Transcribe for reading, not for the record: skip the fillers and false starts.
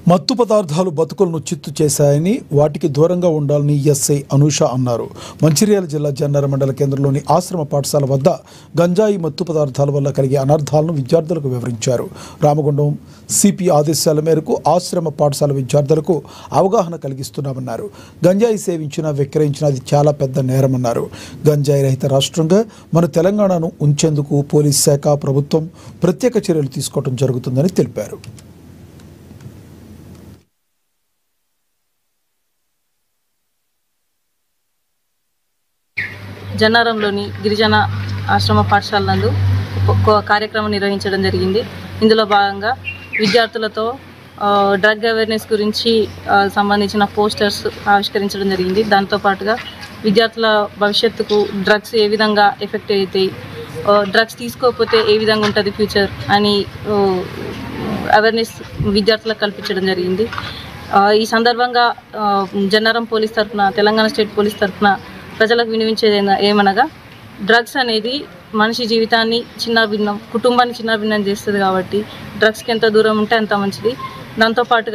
మత్తు పదార్థాలు బతుకులను చిత్తు చేశాయని, వాటికి దూరంగా ఉండాలని ఎస్ఐ అనూష అన్నారు. మంచిర్యాల జిల్లా జన్నార మండల కేంద్రంలోని ఆశ్రమ పాఠశాల వద్ద గంజాయి మత్తు పదార్థాల వల్ల కలిగే అనర్థాలను విద్యార్థులకు వివరించారు. రామగుండం సిపి ఆదేశాల మేరకు ఆశ్రమ పాఠశాల విద్యార్థులకు అవగాహన కలిగిస్తున్నామన్నారు. గంజాయి సేవించినా విక్రయించినా అది చాలా పెద్ద నేరమన్నారు. గంజాయి రహిత రాష్ట్రంగా మన తెలంగాణను ఉంచేందుకు పోలీస్ శాఖ, ప్రభుత్వం ప్రత్యేక చర్యలు తీసుకోవడం జరుగుతుందని తెలిపారు. జన్నారంలోని గిరిజన ఆశ్రమ పాఠశాల నందు కార్యక్రమం నిర్వహించడం జరిగింది. ఇందులో భాగంగా విద్యార్థులతో డ్రగ్ అవేర్నెస్ గురించి సంబంధించిన పోస్టర్స్ ఆవిష్కరించడం జరిగింది. దాంతోపాటుగా విద్యార్థుల భవిష్యత్తుకు డ్రగ్స్ ఏ విధంగా ఎఫెక్ట్ అవుతాయి, డ్రగ్స్ తీసుకోకపోతే ఏ విధంగా ఉంటుంది ఫ్యూచర్ అని అవేర్నెస్ విద్యార్థులకు కల్పించడం జరిగింది. ఈ సందర్భంగా జన్నారం పోలీస్ తరఫున, తెలంగాణ స్టేట్ పోలీస్ తరఫున ప్రజలకు వినిపించేది ఏమనగా, డ్రగ్స్ అనేది మనిషి జీవితాన్ని కుటుంబాన్ని చిన్నభిన్నం చేస్తుంది. కాబట్టి డ్రగ్స్కి ఎంత దూరం ఉంటే అంత మంచిది. దాంతోపాటుగా